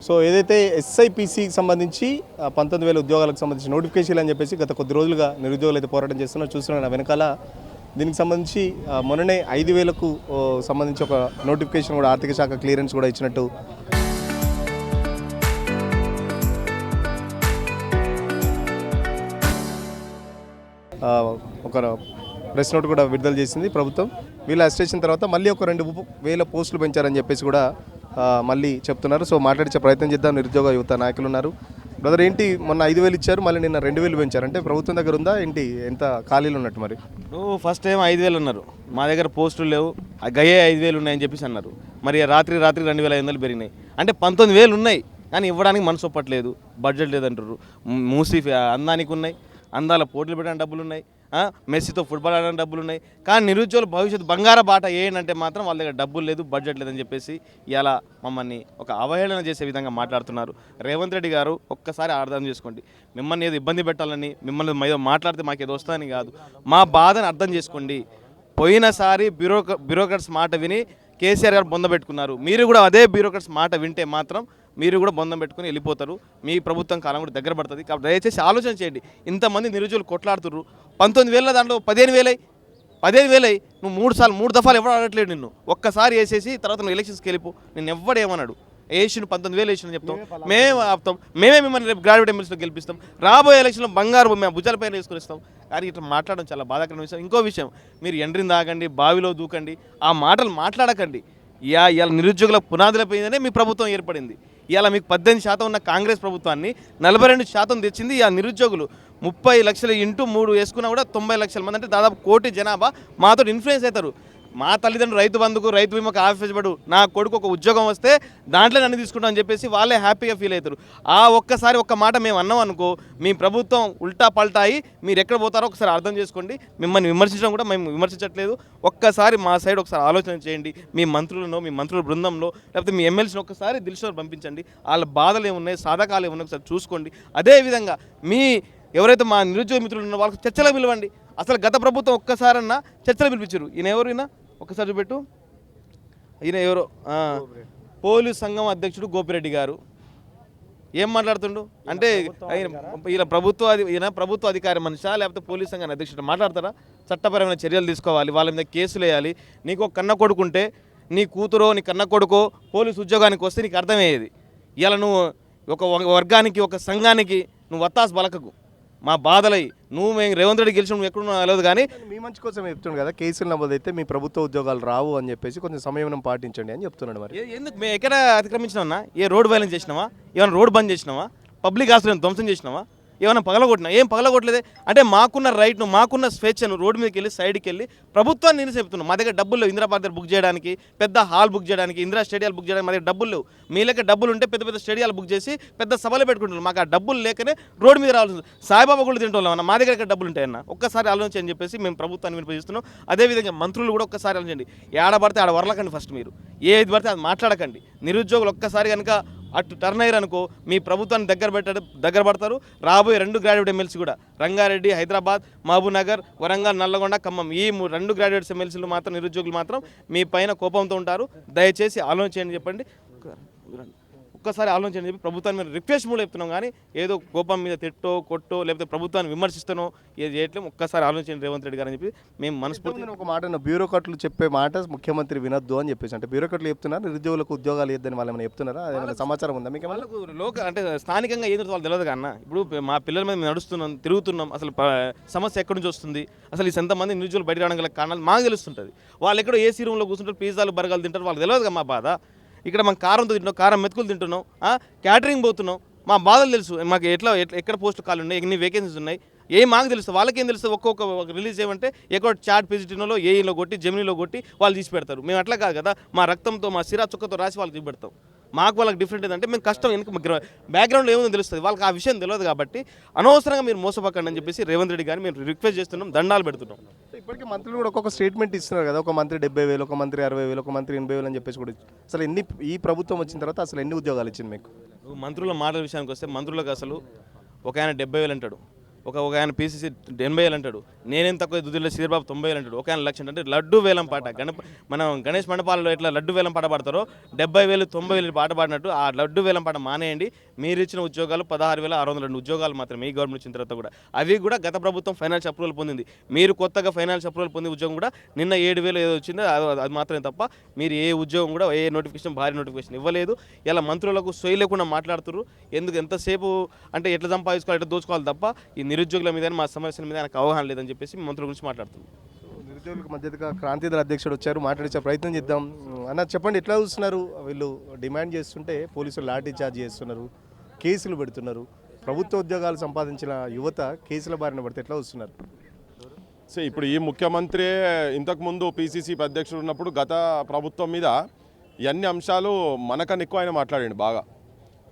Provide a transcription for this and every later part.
So ఏదైతే ఎస్ఐపిసికి సంబంధించి 19,000 ఉద్యోగాలకు సంబంధించి నోటిఫికేషన్ అని చెప్పేసి గత కొద్ది రోజులుగా నిరుద్యోగులు అయితే పోరాటం చేస్తున్నారు. చూస్తున్నారు వెనకాల దీనికి సంబంధించి మొన్ననే 5,000కు సంబంధించి ఒక నోటిఫికేషన్ కూడా ఆర్థిక శాఖ క్లియరెన్స్ కూడా ఇచ్చినట్టు ఒక ప్రెస్ నోట్ కూడా విడుదల చేసింది ప్రభుత్వం. వీళ్ళ అసిస్టేషన్ తర్వాత మళ్ళీ ఒక 2,000 పోస్టులు పెంచారని చెప్పేసి కూడా మళ్ళీ చెప్తున్నారు. సో మాట్లాడించే ప్రయత్నం చేద్దాం. నిరుద్యోగ యువత నాయకులు ఉన్నారు. బ్రదర్, ఏంటి మొన్న 5,000 ఇచ్చారు, మళ్ళీ నిన్న 2,000 పెంచారు, అంటే ప్రభుత్వం దగ్గర ఉందా ఏంటి, ఎంత ఖాళీలు ఉన్నట్టు? మరి ఫస్ట్ టైం 5,000 అన్నారు, మా దగ్గర పోస్టులు లేవు, గయ్యే 5,000 ఉన్నాయని చెప్పేసి అన్నారు. మరి రాత్రి 2,500 పెరిగినాయి. అంటే 19,000 ఉన్నాయి కానీ ఇవ్వడానికి మనసు ఒప్పట్లేదు, బడ్జెట్ లేదంటారు. మూసీ అందానికి ఉన్నాయి, అందాల పోటీలు పెట్టడానికి డబ్బులు ఉన్నాయి, మెస్సీతో ఫుట్బాల్ ఆడడానికి డబ్బులు ఉన్నాయి. కానీ నిరుద్యోగుల భవిష్యత్తు బంగార బాట ఏంటంటే మాత్రం వాళ్ళ దగ్గర డబ్బులు లేదు, బడ్జెట్ లేదని చెప్పేసి ఇలా మమ్మల్ని ఒక అవహేళన చేసే విధంగా మాట్లాడుతున్నారు. రేవంత్ రెడ్డి గారు ఒక్కసారి అర్థం చేసుకోండి. మిమ్మల్ని ఏదో ఇబ్బంది పెట్టాలని, మిమ్మల్ని ఏదో మాట్లాడితే మాకు ఏదో వస్తుందని కాదు, మా బాధను అర్థం చేసుకోండి. పోయినసారి బ్యూరోక్రాట్స్ మాట విని కేసీఆర్ గారు బొంద పెట్టుకున్నారు. మీరు కూడా అదే బ్యూరోక్రాట్స్ మాట వింటే మాత్రం మీరు కూడా బొందం పెట్టుకుని వెళ్ళిపోతారు. మీ ప్రభుత్వం కాలం కూడా దగ్గర పడుతుంది. కాబట్టి దయచేసి ఆలోచన చేయండి. ఇంతమంది నిరుద్యోగులు కొట్లాడుతున్నారు. 19,000 దాంట్లో 15,000 నువ్వు 3 దఫాలు ఎవరు అడగట్లేడు నిన్ను. ఒక్కసారి వేసేసి తర్వాత నువ్వు ఎలక్షన్స్కి వెళ్ళిపో. నేను ఎవడేమన్నాడు, వేసిన 19,000 వేసిన చెప్తాం, మేమే ఆపుతాం, మేమే మిమ్మల్ని రేపు గ్రాడ్యుయేట్ ఎమ్మెల్సీలో గెలిపిస్తాం, రాబోయే ఎలక్షన్లో బంగారు మేము భుజాలపైన వేసుకొని ఇస్తాం. కానీ ఇట్లా మాట్లాడడం చాలా బాధాకరమైన విషయం. ఇంకో విషయం, మీరు ఎండ్రిని తాగండి, బావిలో దూకండి, ఆ మాటలు మాట్లాడకండి. ఇలా నిరుద్యోగుల పునాదులపైనే మీ ప్రభుత్వం ఏర్పడింది. ఇలా మీకు 18% ఉన్న కాంగ్రెస్ ప్రభుత్వాన్ని 42% తెచ్చింది. ఆ నిరుద్యోగులు 30 లక్షలు ఇంటూ 3 వేసుకున్నా కూడా 90 లక్షల మంది, అంటే దాదాపు 1 కోటి జనాభా మాతో ఇన్ఫ్లుయెన్స్ అవుతారు. మా తల్లిదండ్రులు రైతు బంధుకు, రైతు బీమాకు ఆఫీస్ పడు, నా కొడుకు ఒక ఉద్యోగం వస్తే దాంట్లో నన్ను తీసుకుంటాం అని చెప్పేసి వాళ్ళే హ్యాపీగా ఫీల్ అవుతారు. ఒక్కసారి ఒక్క మాట మేము అన్నాం అనుకో, మీ ప్రభుత్వం ఉల్టా పల్టా అయ్యి మీరు ఎక్కడ పోతారో ఒకసారి అర్థం చేసుకోండి. మిమ్మల్ని విమర్శించడం కూడా మేము విమర్శించట్లేదు. ఒక్కసారి మా సైడ్ ఒకసారి ఆలోచన చేయండి. మీ మంత్రులను, మీ మంత్రుల బృందంలో, లేకపోతే మీ ఎమ్మెల్సీని ఒక్కసారి దిల్షోర్ పంపించండి. వాళ్ళ బాధలు ఏమున్నాయి, సాధకాలు ఏమున్నాయి ఒకసారి చూసుకోండి. అదేవిధంగా మీ ఎవరైతే మా నిరుద్యోగ మిత్రులు ఉన్నారో వాళ్ళకి చర్చలకు పిలవండి. అసలు గత ప్రభుత్వం ఒక్కసారన్నా చర్చలు పిలిపించారు. ఈయన ఎవరు, ఈయన ఒక్కసారి చూపెట్టు, ఈయన ఎవరో పోలీసు సంఘం అధ్యక్షుడు గోపిరెడ్డి గారు. ఏం మాట్లాడుతుండు అంటే ఈయన ప్రభుత్వ అధికారి మనిషా, లేకపోతే పోలీసు సంఘాన్ని అధ్యక్షుడు మాట్లాడతారా? చట్టపరమైన చర్యలు తీసుకోవాలి, వాళ్ళ మీద కేసులు వేయాలి. నీకు ఒక కన్న కొడుకుంటే, నీ కూతురో నీ కన్న కొడుకో పోలీసు ఉద్యోగానికి వస్తే నీకు అర్థమయ్యేది. ఇలా నువ్వు ఒక వర్గానికి, ఒక సంఘానికి నువ్వు వత్తాసు బలకకు. మా బాధలై మేము రేవంత్ రెడ్డి గెలిచి నువ్వు ఎక్కడున్నా తెలియదు, కానీ మీ మంచి కోసం చెప్తున్నాడు కదా, కేసులు నమోదైతే మీ ప్రభుత్వ ఉద్యోగాలు రావు అని చెప్పేసి కొంచెం సంయమనం పాటించండి అని చెప్తున్నాడు. మరి ఎందుకు మేము ఎక్కడ అతిక్రమించినామన్నా? ఏ రోడ్ వైలెన్స్ చేసినావా? ఏమైనా రోడ్ బంద్ చేసినావా? పబ్లిక్ ఆస్తులను ధ్వంసం చేసినావా? ఏమైనా పగలగొట్టినా? ఏం పగలగొట్టలేదే. అంటే మాకున్న రైట్ను, మాకున్న స్వేచ్ఛను రోడ్డు మీదకి వెళ్ళి సైడ్కి వెళ్ళి ప్రభుత్వాన్ని నేను చెప్తున్నాను. మా దగ్గర డబ్బులు లేవు ఇందిరా పార్క్ బుక్ చేయడానికి, పెద్ద హాల్ బుక్ చేయడానికి, ఇందిరా స్టేడియాలు బుక్ చేయడానికి మా దగ్గర డబ్బులు లేవు. మీ లెక్క డబ్బులు ఉంటే పెద్ద పెద్ద స్టేడియాలు బుక్ చేసి పెద్ద సభలు పెట్టుకుంటున్నాం. మాకు ఆ డబ్బులు లేకనే రోడ్డు మీద రావాల్సింది. సాయిబాబా కూడా తింటున్నాం, మా దగ్గర ఎక్కడ డబ్బులు ఉంటాయన్న ఒక్కసారి ఆలోచన అని చెప్పేసి మేము ప్రభుత్వాన్ని వినిపిస్తున్నాం. అదేవిధంగా మంత్రులు కూడా ఒక్కసారి ఆలోచించండి. ఏడబడితే ఆడ వరలకండి, ఫస్ట్ మీరు ఏది పడితే అది మాట్లాడకండి. నిరుద్యోగులు ఒక్కసారి కనుక అటు టర్న్ అయ్యారు అనుకో, మీ ప్రభుత్వాన్ని దగ్గర పడతారు. రాబోయే 2 గ్రాడ్యుయేట్ ఎమ్మెల్సీ కూడా రంగారెడ్డి, హైదరాబాద్, మహబూబ్ నగర్, వరంగల్, నల్లగొండ, ఖమ్మం, ఈ 2 గ్రాడ్యుయేట్స్ ఎమ్మెల్సీలు మాత్రం నిరుద్యోగులు మాత్రం మీ పైన కోపంతో ఉంటారు. దయచేసి ఆలోచన చెప్పండి, ఒక్కసారి ఆలోచన చెప్పి ప్రభుత్వాన్ని మీరు రిక్వెస్ట్ కూడా చెప్తున్నాం. కానీ ఏదో కోపం మీద తిట్టో కొట్టో లేకపోతే ప్రభుత్వాన్ని విమర్శిస్తానో ఏది చేయట్లేము. ఒక్కసారి ఆలోచన రేవంత్ రెడ్డి గారు అని చెప్పి మేము మనస్ఫూర్తిగా ఒక మాట, బ్యూరోక్రాట్లు చెప్పే మాట ముఖ్యమంత్రి వినొద్దు అని చెప్పేసి, అంటే బ్యూరోక్రాట్లు చెప్తున్నారు నిరుద్యోగులకు ఉద్యోగాలు ఇద్దని వాళ్ళు ఏమైనా చెప్తున్నారా? అదేమైనా సమాచారం ఉందా మీకు? వాళ్ళకు అంటే స్థానికంగా ఏదో వాళ్ళు తెలియదు కన్నా. ఇప్పుడు మా పిల్లల మీద మేము నడుస్తున్నాం, తిరుగుతున్నాం. అసలు సమస్య ఎక్కడి నుంచి వస్తుంది, అసలు ఈ ఎంతమంది నిరుద్యోగులు బయట రావడం గల కారణాలు మాకు తెలుస్తుంటుంది. వాళ్ళు ఎక్కడో ఏసీ రూమ్లో కూర్చుంటారు, పిజ్జాలు బర్గర్లు తింటారు, వాళ్ళకి తెలియదుగా మా బాధ. ఇక్కడ మనం కారంతో తింటున్నాం, కారం మెతుకులు తింటున్నాం, క్యాటరింగ్ పోతున్నాం. మా బాధలు తెలుసు మాకు. ఎక్కడ పోస్ట్ కాల్ ఉన్నాయి, ఎన్ని వేకెన్సీస్ ఉన్నాయి, మాకు తెలుస్తుంది. వాళ్ళకేం తెలుస్తుంది? ఒక్కొక్క రిలీజ్ ఏమంటే ఎక్కడ చాట్ పిజిటీలో, ఏఈలో కొట్టి, జెమినీలో కొట్టి వాళ్ళు తీసి పెడతారు. మేము అట్లా కాదు కదా, మా రక్తంతో, మా సిరా చుక్కతో రాసి వాళ్ళు తీసి పెడతాం. మాకు వాళ్ళకి డిఫరెంట్ ఏంటంటే మేము కష్టం వెనక బ్యాక్గ్రౌండ్లో ఏముందో తెలుస్తుంది, వాళ్ళకి ఆ విషయం తెలియదు. కాబట్టి అనవసరంగా మీరు మోసపక్కండి అని చెప్పేసి రేవంత్ రెడ్డి గారిని మేము రిక్వెస్ట్ చేస్తున్నాం, దండాలు పెడుతున్నాం. ఇప్పటికీ మంత్రులు కూడా ఒక్కొక్క స్టేట్మెంట్ ఇస్తున్నారు కదా, ఒక మంత్రి 70,000, ఒక మంత్రి 60,000, ఒక మంత్రి 80,000 అని చెప్పేసి కూడా. అసలు ఈ ప్రభుత్వం వచ్చిన తర్వాత అసలు ఎన్ని ఉద్యోగాలు ఇచ్చింది మీకు? మంత్రుల మాటల విషయానికి వస్తే, మంత్రులకు అసలు ఒక ఆయన 70,000 అంటాడు, ఒక ఆయన పీసీసీ 80,000 అంటాడు, నేనేం తక్కువ దుద్దిలో శ్రీబాబు 90,000 అంటాడు, ఒక ఆయన 1,00,000 అంటే లడ్డు వేలం పాట మనం గణేష్ మండపాలలో ఎట్లా లడ్డు వేలం పాట పాడతారో 70,000 90,000 పాట పాడినట్టు ఆ లడ్డు వేలం పాట మానేయండి. మీరు ఇచ్చిన ఉద్యోగాలు 16,602 ఉద్యోగాలు మాత్రమే ఈ గవర్నమెంట్ వచ్చిన తర్వాత కూడా. అవి కూడా గత ప్రభుత్వం ఫైనాన్స్ అప్రూవల్ పొందింది. మీరు కొత్తగా ఫైనాన్స్ అప్రూవల్ పొంది ఉద్యోగం కూడా నిన్న 7,000 ఏదో వచ్చిందో అది మాత్రమే తప్ప మీరు ఏ ఉద్యోగం కూడా ఏ నోటిఫికేషన్ భారీ నోటిఫికేషన్ ఇవ్వలేదు. ఇలా మంత్రులకు సొయ్యి లేకుండా మాట్లాడుతున్నారు. ఎందుకు ఎంతసేపు అంటే ఎట్లా సంపాదించుకోవాలి ఎట్లా దోచుకోవాలి తప్ప ఈ నిరుద్యోగుల మీద మా సమస్యల మీద ఆయనకు అవగాహన లేదని చెప్పేసి మంత్రుల గురించి మాట్లాడుతున్నాం. నిరుద్యోగులకు మధ్యగా క్రాంతిదళ అధ్యక్షుడు వచ్చారు, మాట్లాడించే ప్రయత్నం చేద్దాం. అన్న చెప్పండి, ఎట్లా చూస్తున్నారు? వీళ్ళు డిమాండ్ చేస్తుంటే పోలీసులు లాఠీ చార్జ్ చేస్తున్నారు, కేసులు పెడుతున్నారు. ప్రభుత్వ ఉద్యోగాలు సంపాదించిన యువత కేసుల బారిన పడితే ఎట్లా చూస్తున్నారు? సో ఇప్పుడు ఈ ముఖ్యమంత్రి ఇంతకుముందు పీసీసీ అధ్యక్షుడు ఉన్నప్పుడు గత ప్రభుత్వం మీద ఇవన్నీ అంశాలు మనకన్నా ఎక్కువ ఆయన మాట్లాడండి బాగా.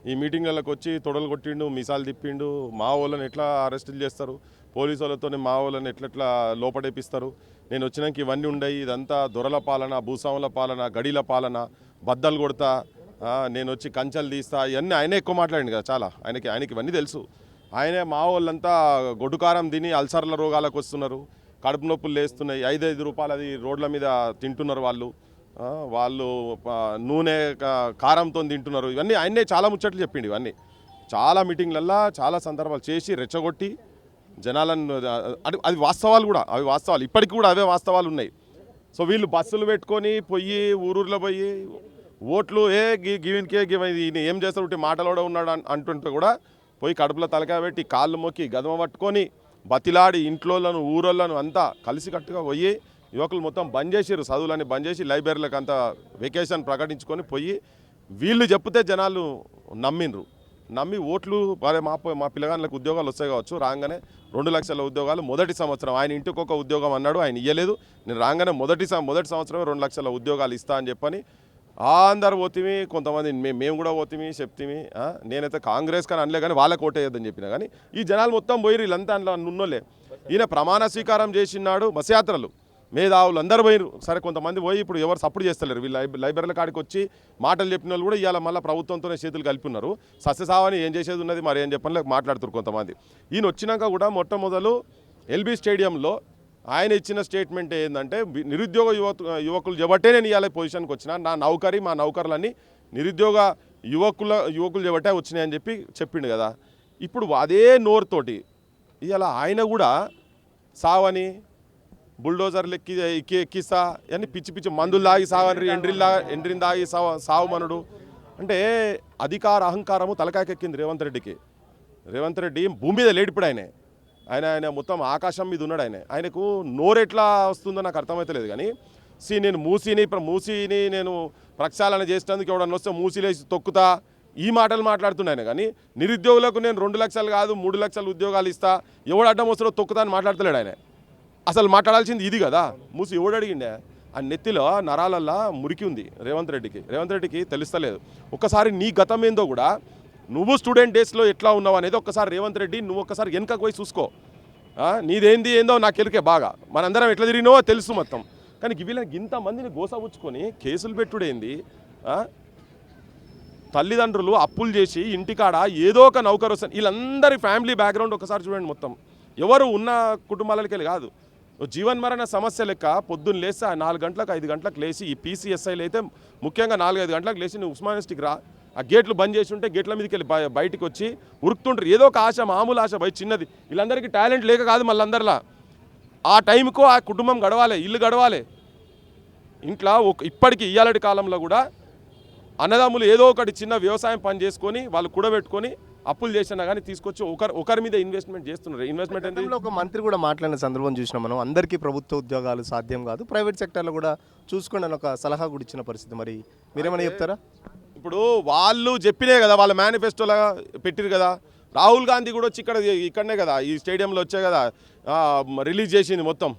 ఈ మీటింగ్లకు వచ్చి తొడలు కొట్టిండు, మిసాలు తిప్పిండు, మా వాళ్ళని ఎట్లా అరెస్టులు చేస్తారు, పోలీసు వాళ్ళతో మా వాళ్ళని ఎట్లెట్లా లోపడేపిస్తారు, నేను వచ్చినాక ఇవన్నీ ఉండయి, ఇదంతా దొరల పాలన, భూస్వాముల పాలన, గడీల పాలన, బద్దలు కొడతా, నేను వచ్చి కంచెలు తీస్తా, ఇవన్నీ ఆయనే ఎక్కువ మాట్లాడింది కదా చాలా. ఆయనకి ఇవన్నీ తెలుసు. ఆయనే మా వాళ్ళంతా గొడ్డుకారం తిని అల్సర్ల రోగాలకు వస్తున్నారు, కడుపు నొప్పులు లేస్తున్నాయి, 5 రూపాయలు అది రోడ్ల మీద తింటున్నారు వాళ్ళు నూనె కారంతో తింటున్నారు. ఇవన్నీ ఆయనే చాలా ముచ్చట్లు చెప్పిండు. ఇవన్నీ చాలా మీటింగ్లల్లో చాలా సందర్భాలు చేసి రెచ్చగొట్టి జనాలను అది వాస్తవాలు కూడా, అవి వాస్తవాలు ఇప్పటికి కూడా అవే వాస్తవాలు ఉన్నాయి. సో వీళ్ళు బస్సులు పెట్టుకొని పోయి ఊరూరులో పోయి ఓట్లు గివిన్కే ఈయన ఏం చేస్తారు మాటలోడ ఉన్నాడు అంటుంటే కూడా పోయి కడుపులో తలకాయ పెట్టి కాళ్ళు మొక్కి గదమ పట్టుకొని బతిలాడి ఇంట్లోళ్ళను ఊరోళ్ళను అంతా కలిసికట్టుగా పోయి యువకులు మొత్తం బంద్ చేసారు, చదువులని బంద్ చేసి లైబ్రరీలకు అంతా వెకేషన్ ప్రకటించుకొని పోయి వీళ్ళు చెప్తే జనాలు నమ్మి ఓట్లు మా పిల్లగాళ్ళకి ఉద్యోగాలు వస్తాయి కావచ్చు, రాగానే 2 లక్షల ఉద్యోగాలు మొదటి సంవత్సరం. ఆయన ఇంటికి ఒక ఉద్యోగం అన్నాడు, ఆయన ఇయ్యలేదు. నేను రాగానే మొదటి సంవత్సరమే 2 లక్షల ఉద్యోగాలు ఇస్తా అని చెప్పని అందరు పోతిమి, కొంతమంది మేము కూడా పోతిమి చెప్తిమి. నేనైతే కాంగ్రెస్ కానీ అనలే కానీ వాళ్ళకి ఓటేయొద్దని చెప్పినా కానీ ఈ జనాలు మొత్తం పోయి వీళ్ళంతా అందులో ఉన్నోళ్ళే. ఈయన ప్రమాణ స్వీకారం చేసినాడు, బస్ యాత్రలు మేధావులు అందరూ పోయిరు. సరే కొంతమంది పోయి ఇప్పుడు ఎవరు సపోర్ట్ చేస్తలేరు. వీళ్ళు లైబ్రరీల కాడికి వచ్చి మాటలు చెప్పిన వాళ్ళు కూడా ఇవాళ మళ్ళీ ప్రభుత్వంతోనే చేతులు కలిపి ఉన్నారు. సస్యసావని ఏం చేసేది ఉన్నది మరి ఏం చెప్పని మాట్లాడుతారు కొంతమంది. ఈయన వచ్చినాక కూడా మొట్టమొదలు ఎల్బీ స్టేడియంలో ఆయన ఇచ్చిన స్టేట్మెంట్ ఏంటంటే నిరుద్యోగ యువకులు చెబట్టే నేను ఇవాళ పొజిషన్కి వచ్చిన, మా నౌకర్లన్నీ నిరుద్యోగ యువకులు చెబట్టే వచ్చినాయని చెప్పిండు కదా. ఇప్పుడు అదే నోరుతోటి ఇవాళ ఆయన కూడా సావని బుల్డోజర్లు ఎక్కిస్తా అని పిచ్చి మందులు తాగి సావని ఎండ్రిని తాగి సావుమనుడు అంటే అధికార అహంకారము తలకాయకెక్కింది రేవంత్ రెడ్డికి. రేవంత్ రెడ్డి భూమి మీద లేడిప్పుడు ఆయన మొత్తం ఆకాశం మీద ఉన్నాడు. ఆయనకు నోరెట్లా వస్తుందో నాకు అర్థమవుతలేదు కానీ నేను మూసీని నేను ప్రక్షాళన చేసేందుకు ఎవడన్నా వస్తే మూసీలేసి తొక్కుతా ఈ మాటలు మాట్లాడుతున్నాను. కానీ నిరుద్యోగులకు నేను 2 లక్షలు కాదు 3 లక్షల ఉద్యోగాలు ఇస్తా, ఎవడు అడ్డం వస్తారో తొక్కుతా అని మాట్లాడతలేడు ఆయన. అసలు మాట్లాడాల్సింది ఇది కదా. మూసి ఎవడు అడిగిండే? ఆ నెత్తిలో నరాలల్లా మురికి ఉంది రేవంత్ రెడ్డికి తెలుస్తలేదు. ఒక్కసారి నీ గతం ఏందో కూడా, నువ్వు స్టూడెంట్ డేస్లో ఎట్లా ఉన్నావు అనేది ఒక్కసారి రేవంత్ రెడ్డి నువ్వు ఒక్కసారి వెనకకు పోయి చూసుకో. నీదేందో నాకు ఎరికే బాగా, మనందరం ఎట్లా తిరిగినావో తెలుసు మొత్తం. కానీ వీళ్ళకి ఇంతమందిని గోసపుచ్చుకొని కేసులు పెట్టుడేంది? తల్లిదండ్రులు అప్పులు చేసి ఇంటికాడ ఏదో ఒక నౌకరు వస్తుంది. వీళ్ళందరి ఫ్యామిలీ బ్యాక్గ్రౌండ్ ఒకసారి చూడండి. మొత్తం ఎవరు ఉన్న కుటుంబాలకి వెళ్ళి కాదు, జీవన్ మరణ సమస్య లెక్క పొద్దున్న లేస్తే 4 గంటలకు 5 గంటలకు లేచి ఈ పీసీఎస్ఐలు అయితే ముఖ్యంగా 4-5 గంటలకు లేచి నువ్వు ఉస్మానిస్టిక్ రా, ఆ గేట్లు బంద్ చేసి ఉంటే గేట్ల మీదకి వెళ్ళి బయటికి వచ్చి ఉరుకుతుంటారు. ఏదో ఒక ఆశ, మామూలు ఆశ బయట చిన్నది. వీళ్ళందరికీ టాలెంట్ లేక కాదు, మళ్ళీ అందరిలా ఆ టైంకు ఆ కుటుంబం గడవాలి, ఇల్లు గడవాలి. ఇంట్లో ఇప్పటికీ ఇయ్యాలటి కాలంలో కూడా అన్నదమ్ములు ఏదో ఒకటి చిన్న వ్యవసాయం పని చేసుకొని వాళ్ళు కూడబెట్టుకొని అప్పులు చేసినా కానీ తీసుకొచ్చి ఒకరి మీద ఇన్వెస్ట్మెంట్ చేస్తున్నారు. ఇన్వెస్ట్మెంట్ అంటే ఒక మంత్రి కూడా మాట్లాడిన సందర్భం చూసినాం మనం. అందరికీ ప్రభుత్వ ఉద్యోగాలు సాధ్యం కాదు, ప్రైవేట్ సెక్టర్లో కూడా చూసుకోండి అని ఒక సలహా కూడా ఇచ్చిన పరిస్థితి. మరి మీరేమైనా చెప్తారా? ఇప్పుడు వాళ్ళు చెప్పినే కదా, వాళ్ళ మేనిఫెస్టోలా పెట్టిరు కదా. రాహుల్ గాంధీ కూడా వచ్చి ఇక్కడనే కదా ఈ స్టేడియంలో వచ్చే కదా రిలీజ్ చేసింది మొత్తం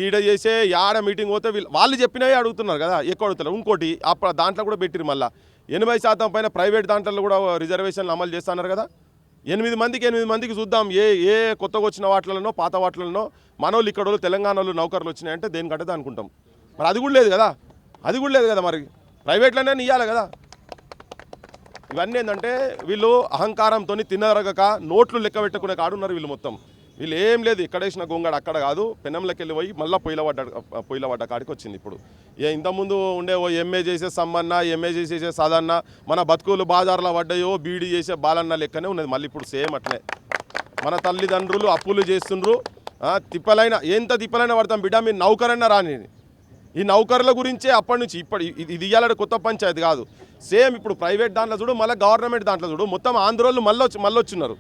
ఈడ చేసే యాడ మీటింగ్ పోతే వాళ్ళు చెప్పినవి అడుగుతున్నారు కదా, ఎక్కువ అడుగుతున్నారు. ఇంకోటి అప్పుడు దాంట్లో కూడా పెట్టిరు మళ్ళీ 80% పైన ప్రైవేట్ దాంట్లో కూడా రిజర్వేషన్లు అమలు చేస్తున్నారు కదా. 8 మందికి చూద్దాం ఏ కొత్తగా వచ్చిన వాటిలనో పాత వాటిలనో మనోళ్ళు ఇక్కడ తెలంగాణలో నౌకర్లు వచ్చినాయంటే దేనికంటే అనుకుంటాం. మరి అది కూడా లేదు కదా మరి ప్రైవేట్లోనే ఇవ్వాలి కదా. ఇవన్నీ ఏంటంటే వీళ్ళు అహంకారంతో తిన్నరగక నోట్లు లెక్క పెట్టుకునే కాడున్నారు వీళ్ళు మొత్తం. వీళ్ళు ఏం లేదు, ఎక్కడేసిన గొంగడు అక్కడ కాదు, పెనంలోకి వెళ్ళి పోయి మళ్ళీ పొయ్యిల పడ్డ కాడికి వచ్చింది. ఇప్పుడు ఇంతకుముందు ఉండే ఓ ఎంఏ చేసే సమ్మన్న, ఎంఏ చేసే సాదన్న, మన బతుకులు బాజార్లో పడ్డాయో బీడీ చేసే బాలన్న లెక్కనే ఉన్నది. మళ్ళీ ఇప్పుడు సేమ్ అట్లే మన తల్లిదండ్రులు అప్పులు చేస్తుండ్రు. తిప్పలైనా ఎంత తిప్పలైనా పడతాం బిడ్డ, మీరు నౌకరన్నా రాని. ఈ నౌకర్ల గురించే అప్పటి నుంచి ఇది ఇయ్యాలంటే కొత్త పంచాయతీ కాదు. సేమ్ ఇప్పుడు ప్రైవేట్ దాంట్లో చూడు, మళ్ళీ గవర్నమెంట్ దాంట్లో చూడు, మొత్తం ఆంధ్రోళ్ళు మళ్ళీ వచ్చినారు.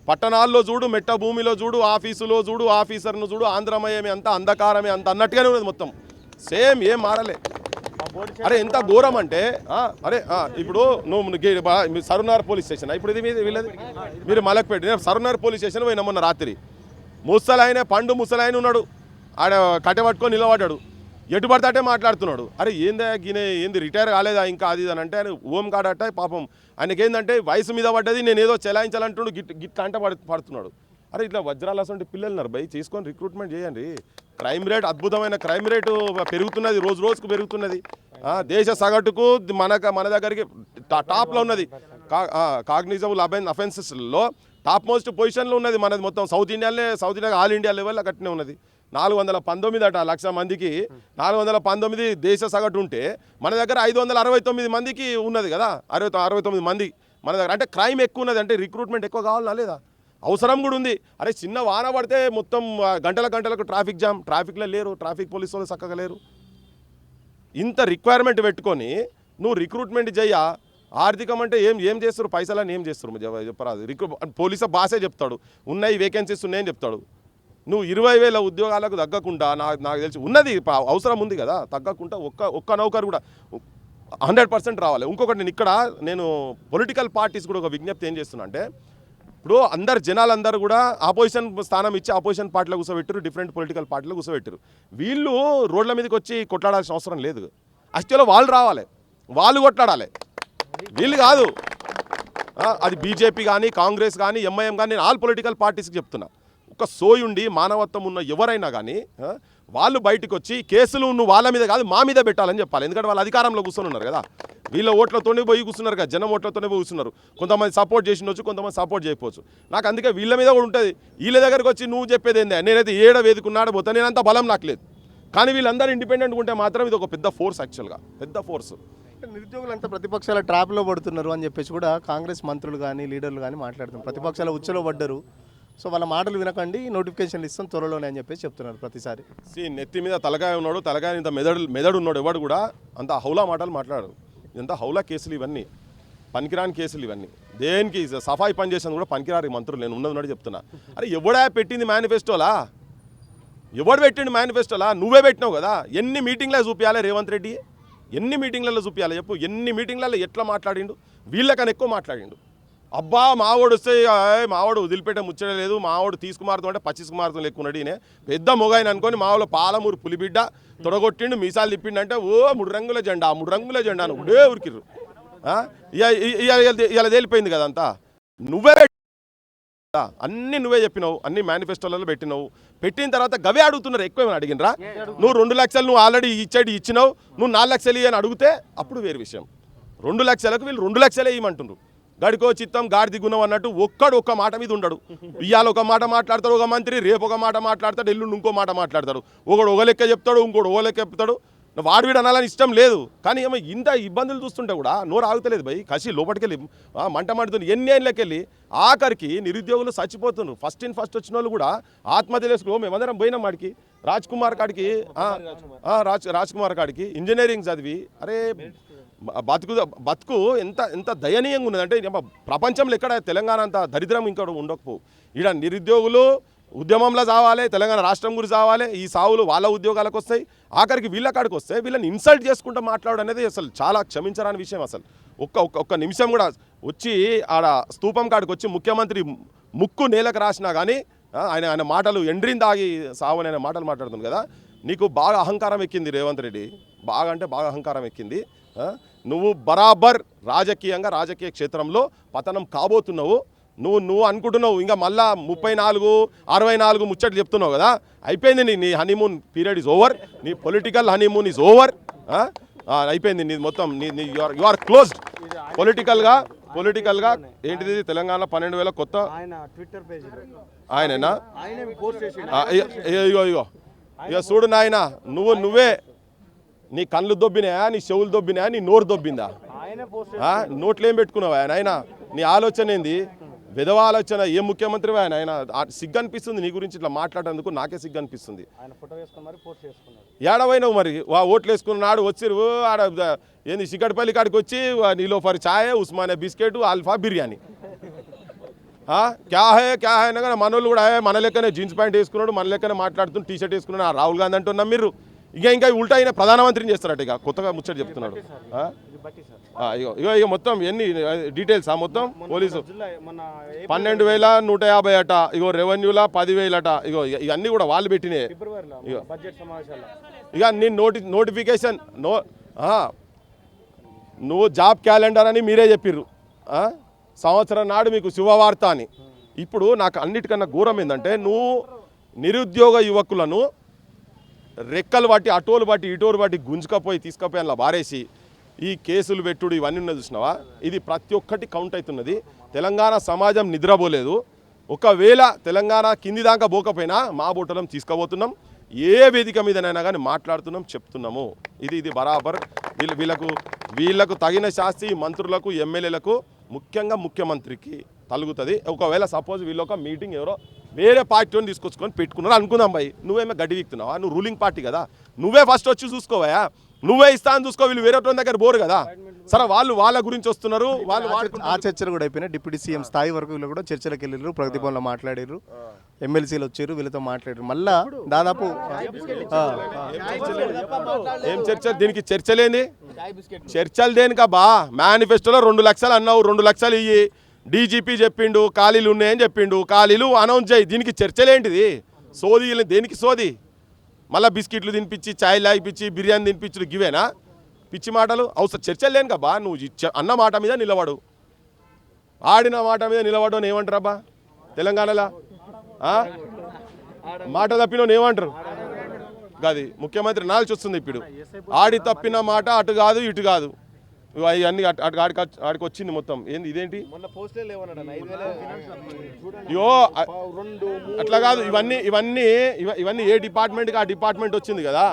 పట్టణాల్లో చూడు, మెట్ట భూమిలో చూడు, ఆఫీసులో చూడు, ఆఫీసర్ను చూడు, ఆంధ్రమయమే అంత అంధకారమే అంత అన్నట్టుగానే ఉన్నది మొత్తం. సేమ్ ఏం మారలే. అరే ఎంత ఘోరం అంటే అరే ఇప్పుడు నువ్వు సరునార్ పోలీస్ స్టేషన్, ఇప్పుడు ఇది వీళ్ళది మీరు మలక్పేట సరునార్ పోలీస్ స్టేషన్ పోయినా మొన్న రాత్రి. ముసలాయన పండు ముసలాయన ఉన్నాడు, ఆడ కట్టె పట్టుకొని నిలబడ్డాడు, ఎటు పడితే మాట్లాడుతున్నాడు. అరే ఏందా గినే ఏంది రిటైర్ కాలేదా ఇంకా అది అని అంటే ఆయన ఓం కాడట పాపం. ఆయనకి ఏంటంటే వయసు మీద పడ్డది, నేను ఏదో చెలాయించాలంటుండు, గిట్ట అంట పడుతున్నాడు. అరే ఇట్లా వజ్రాలు అసలు పిల్లలున్నారు భయ్, చేసుకొని రిక్రూట్మెంట్ చేయండి. క్రైమ్ రేట్ అద్భుతమైన క్రైమ్ రేటు పెరుగుతున్నది, రోజు రోజుకు పెరుగుతున్నది. దేశ సగటుకు మన దగ్గరికి టాప్లో ఉన్నది. కాగ్నిజబుల్ అఫెన్సెస్లో టాప్ మోస్ట్ పొజిషన్లో ఉన్నది మనది. మొత్తం south India all India level అట్నే ఉన్నది. 419 అట లక్ష మందికి 419 దేశ సగటు ఉంటే మన దగ్గర 569 మందికి ఉన్నది కదా, 69 మంది మన దగ్గర. అంటే క్రైమ్ ఎక్కువ ఉన్నది, అంటే రిక్రూట్మెంట్ ఎక్కువ కావాలనా లేదా? అవసరం కూడా ఉంది. అరే చిన్న వాన పడితే మొత్తం గంటలకు ట్రాఫిక్ జామ్, ట్రాఫిక్లో లేరు, ట్రాఫిక్ పోలీసు వాళ్ళు చక్కగా లేరు. ఇంత రిక్వైర్మెంట్ పెట్టుకొని నువ్వు రిక్రూట్మెంట్ చెయ్యా. ఆర్థికం అంటే ఏం చేస్తారు, పైసలని ఏం చేస్తారు చెప్పరాదు. పోలీసు బాసే చెప్తాడు ఉన్నాయి వేకెన్సీస్ ఉన్నాయని చెప్తాడు. నువ్వు 20,000 ఉద్యోగాలకు తగ్గకుండా నాకు తెలిసి ఉన్నది అవసరం ఉంది కదా, తగ్గకుండా ఒక్క నౌకరు కూడా 100% రావాలి. ఇంకొకటి నేను పొలిటికల్ పార్టీస్ కూడా ఒక విజ్ఞప్తి ఏం చేస్తున్నా అంటే, ఇప్పుడు జనాలందరూ కూడా ఆపోజిషన్ స్థానం ఇచ్చి ఆపోజిషన్ పార్టీలో కూర్చోబెట్టారు, డిఫరెంట్ పొలిటికల్ పార్టీలో కూర్చోబెట్టారు. వీళ్ళు రోడ్ల మీదకి వచ్చి కొట్లాడాల్సిన అవసరం లేదు. యాక్చువల్గా వాళ్ళు రావాలి, వాళ్ళు కొట్లాడాలి, వీళ్ళు కాదు. అది బీజేపీ కానీ కాంగ్రెస్ కానీ ఎంఐఎం కానీ నేను ఆల్ పొలిటికల్ పార్టీస్కి చెప్తున్నా, ఒక సోయుండి మానవత్వం ఉన్న ఎవరైనా కానీ వాళ్ళు బయటకు వచ్చి కేసులు నువ్వు వాళ్ళ మీద కాదు మా మీద పెట్టాలని చెప్పాలి. ఎందుకంటే వాళ్ళు అధికారంలో కూర్చొని ఉన్నారు కదా, వీళ్ళ ఓట్లతోనే పోయి కూర్చున్నారు కదా, జనం ఓట్లతోనే పోయి కూర్చున్నారు. కొంతమంది సపోర్ట్ చేసినవచ్చు, కొంతమంది సపోర్ట్ చేయకపోవచ్చు. నాకు అందుకే వీళ్ళ మీద కూడా ఉంటుంది. వీళ్ళ దగ్గరకు వచ్చి నువ్వు చెప్పేది ఏందా, నేనైతే ఏడ వేదికున్నాడు పోతా, నేనంత బలం నాకు లేదు. కానీ వీళ్ళందరూ ఇండిపెండెంట్గా ఉంటే మాత్రం ఇది ఒక పెద్ద ఫోర్స్, యాక్చువల్గా పెద్ద ఫోర్స్. నిరుద్యోగులంతా ప్రతిపక్షాల ట్రాప్లో పడుతున్నారు అని చెప్పేసి కూడా కాంగ్రెస్ మంత్రులు కానీ లీడర్లు కానీ మాట్లాడుతున్నారు. ప్రతిపక్షాల ఉచ్చలో పడ్డారు, సో వాళ్ళ మాటలు వినకండి, నోటిఫికేషన్లు ఇస్తాం త్వరలోనే అని చెప్పేసి చెప్తున్నారు ప్రతిసారి. నెత్తి మీద తలకాయ ఉన్నాడు, తలకాయ ఇంత మెదడు ఉన్నాడు, ఎవడు కూడా అంత హౌలా మాటలు మాట్లాడారు. ఇదంతా హౌలా కేసులు, ఇవన్నీ పనికిరాని కేసులు, ఇవన్నీ దేనికి సఫాయి పని చేసేది కూడా పనికిరాని మంత్రులు. నేను ఉన్నది చెప్తున్నా. అరే ఎవడా పెట్టింది మేనిఫెస్టోలా, ఎవడు పెట్టిండు మేనిఫెస్టోలా? నువ్వే పెట్టినావు కదా. ఎన్ని మీటింగ్లో చూపించాలి రేవంత్ రెడ్డి, ఎన్ని మీటింగ్లలో చూపించాలి చెప్పు? ఎన్ని మీటింగ్లలో ఎట్లా మాట్లాడిండు, వీళ్ళకన్నా ఎక్కువ మాట్లాడిండు. అబ్బా మావాడు వస్తే మావాడు వదిలిపెట్టే ముచ్చడలేదు, మావాడు తీసుకుమారుతాం అంటే పచ్చిసుకుమారుతాం లెక్కున్నాడు. ఈయన పెద్ద మొగాయని అనుకొని మావాళ్ళు పాలమూరు పులిబిడ్డ తొడగొట్టిండు, మీసాలు తిప్పిండంటే ఓ 3 రంగుల జెండా 3 రంగుల జెండా అని ఉడే ఉరికిర్రు. ఇలా తేలిపోయింది కదా అంతా. నువ్వే అన్నీ నువ్వే చెప్పినావు, అన్ని మేనిఫెస్టోలలో పెట్టినావు. పెట్టిన తర్వాత గవే అడుగుతున్నారు, ఎక్కువ అడిగినరా? నువ్వు 2 లక్షలు నువ్వు ఆల్రెడీ ఇచ్చినావు, నువ్వు 4 లక్షలు అని అడిగితే అప్పుడు వేరు విషయం. 2 లక్షలకు వీళ్ళు 2 లక్షలే ఇవ్వమంటుండ్రు. గడికో చిత్తం గాడిది గుణం అన్నట్టు ఒక్క మాట మీద ఉండడు. ఇవాళ ఒక మాట మాట్లాడతాడు ఒక మంత్రి, రేపు ఒక మాట మాట్లాడతాడు, ఎల్లుండి ఇంకో మాట మాట్లాడతాడు. ఒకడు ఒక లెక్క చెప్తాడు, ఇంకోటి ఓ లెక్క చెప్తాడు. వాడు వీడు అనాలని ఇష్టం లేదు, కానీ ఏమో ఇంత ఇబ్బందులు చూస్తుంటే కూడా నోరు ఆగుతలేదు భయ్. కసి లోపలికెళ్ళి మంట మండుతుంది. ఎన్ని ఏళ్ళకెళ్ళి ఆఖరికి నిరుద్యోగులు చచ్చిపోతున్నారు. ఫస్ట్ వచ్చిన వాళ్ళు కూడా ఆత్మహత్య చేసుకుని మేమందరం పోయినాం వాడికి, రాజ్ కుమార్ కాడికి ఇంజనీరింగ్ చదివి. అరే బతుకు ఎంత దయనీయంగా ఉన్నదంటే ప్రపంచంలో ఎక్కడ తెలంగాణ అంత దరిద్రం ఇంకా ఉండకపోవు. ఈడ నిరుద్యోగులు ఉద్యమంలో చావాలి, తెలంగాణ రాష్ట్రం గురించి చావాలి, ఈ సావులు వాళ్ళ ఉద్యోగాలకు వస్తాయి, ఆఖరికి వీళ్ళ కాడికి వస్తాయి. వీళ్ళని ఇన్సల్ట్ చేసుకుంటూ మాట్లాడడం అనేది అసలు చాలా క్షమించరాని విషయం. అసలు ఒక్క నిమిషం కూడా వచ్చి ఆడ స్తూపం కాడికి వచ్చి ముఖ్యమంత్రి ముక్కు నేలకు రాసినా కానీ ఆయన మాటలు ఎండ్రిందాగి సావు అనే మాటలు మాట్లాడుతుంది కదా. నీకు బాగా అహంకారం ఎక్కింది రేవంత్ రెడ్డి, బాగా అంటే బాగా అహంకారం ఎక్కింది. నువ్వు బరాబర్ రాజకీయ క్షేత్రంలో పతనం కాబోతున్నావు. నువ్వు అనుకుంటున్నావు ఇంకా మళ్ళా 34, 64 ముచ్చట్లు చెప్తున్నావు కదా. అయిపోయింది నీ హనీమూన్ పీరియడ్ ఈజ్ ఓవర్, నీ పొలిటికల్ హనీమూన్ ఈజ్ ఓవర్. అయిపోయింది నీది మొత్తం యు ఆర్ క్లోజ్డ్ పొలిటికల్గా ఏంటిది తెలంగాణ 12,000 కొత్త ఆయననా ఇగో ఇక చూడు నాయన నువ్వే నీ కళ్ళు దొబ్బినాయా నీ చెవులు దొబ్బినాయా నీ నోరు దొబ్బిందా నోట్లు ఏం పెట్టుకున్నావా ఆయన నీ ఆలోచన ఏంది విధవ ఆలోచన ఏ ముఖ్యమంత్రి ఆయన సిగ్గు అనిపిస్తుంది నీ గురించి ఇట్లా మాట్లాడేందుకు నాకే సిగ్గు అనిపిస్తుంది ఏడవైనవు మరి ఓట్లు వేసుకున్నాడు వచ్చిరు ఆడ ఏంది చిక్కటిపల్లి కాడికి వచ్చి నీలోఫర్ ఛాయ్ ఉస్మానియా బిస్కెట్ ఆల్ఫా బిర్యానీ క్యా హే అనగానే మనోళ్ళు కూడా మన లెక్కనే జీన్స్ ప్యాంట్ వేసుకున్నాడు మన లెక్కనే మాట్లాడుతున్న టీ షర్ట్ వేసుకున్నాడు రాహుల్ గాంధీ అంటున్నాం మీరు ఇంకా ఉల్టా అయినా ప్రధానమంత్రిని చేస్తారట ఇక కొత్తగా ముచ్చట చెప్తున్నాడు ఇక మొత్తం ఎన్ని డీటెయిల్స్ మొత్తం పోలీసు 12,150 అట ఇగో రెవెన్యూలా 10,000 అట ఇగో ఇవన్నీ కూడా వాళ్ళు పెట్టినాయి ఇక నీ నోటిఫికేషన్ నువ్వు జాబ్ క్యాలెండర్ అని మీరే చెప్పిర్రు సంవత్సరం నాడు మీకు శుభవార్త అని ఇప్పుడు నాకు అన్నిటికన్నా ఘోరం ఏంటంటే నువ్వు నిరుద్యోగ యువకులను రెక్కలు బట్టి అటోలు బట్టి ఇటోలు బట్టి గుంజుకపోయి తీసుకపోయి అలా బారేసి ఈ కేసులు పెట్టుడు ఇవన్నీ ఉన్నది చూసినావా ఇది ప్రతి ఒక్కటి కౌంట్ అవుతున్నది తెలంగాణ సమాజం నిద్రపోలేదు ఒకవేళ తెలంగాణ కింది దాకా పోకపోయినా మా బోటలం తీసుకుపోతున్నాం ఏ వేదిక మీదనైనా కానీ మాట్లాడుతున్నాం చెప్తున్నాము ఇది బరాబర్ వీళ్ళకు తగిన శాస్తి మంత్రులకు ఎమ్మెల్యేలకు ముఖ్యంగా ముఖ్యమంత్రికి తలుగుతుంది ఒకవేళ సపోజ్ వీళ్ళు ఒక మీటింగ్ ఎవరో వేరే పార్టీని తీసుకొచ్చుకొని పెట్టుకున్నారు అనుకుందాం భయ్ నువ్వేమో గడ్డి వీక్తున్నావా నువ్వు రూలింగ్ పార్టీ కదా నువ్వే ఫస్ట్ వచ్చి చూసుకోవా నువ్వే ఇస్తా అని చూసుకో వీళ్ళు వేరే దగ్గర బోరు కదా సరే వాళ్ళ గురించి వస్తున్నారు ఆ చర్చలు కూడా అయిపోయినాయి డిప్యూటీ సీఎం స్థాయి వరకు వీళ్ళు కూడా చర్చలకు వెళ్ళారు ప్రగతి భవన్లో మాట్లాడారు ఎమ్మెల్సీలు వచ్చారు వీళ్ళతో మాట్లాడారు మళ్ళా దాదాపు ఏం చర్చ దీనికి చర్చలేంది చర్చలు దేనికబ్బా మేనిఫెస్టోలో 2 లక్షలు అన్నావు 2 లక్షలు ఇయ్యి డీజీపీ చెప్పిండు ఖాళీలు ఉన్నాయని చెప్పిండు ఖాళీలు అనౌన్స్ చేయి దీనికి చర్చలేంటిది సోది దేనికి సోది మళ్ళీ బిస్కెట్లు తినిపించి ఛాయ్ లాగిపించి బిర్యానీ తినిపించుడు గివేనా పిచ్చి మాటలు అవసరం చర్చలు లేను కబ్బా నువ్వు అన్న మాట మీద నిలబడు ఆడిన మాట మీద నిలబడు అని ఏమంటారబ్బా తెలంగాణలో మాట తప్పిన ఏమంటారు అది ముఖ్యమంత్రి నాల్చి వస్తుంది ఇప్పుడు ఆడి తప్పిన మాట అటు కాదు ఇటు కాదు అవన్నీ ఆడికి వచ్చింది మొత్తం ఏంది ఇదేంటి అయ్యో అట్లా కాదు ఇవన్నీ ఏ డిపార్ట్మెంట్కి ఆ డిపార్ట్మెంట్ వచ్చింది కదా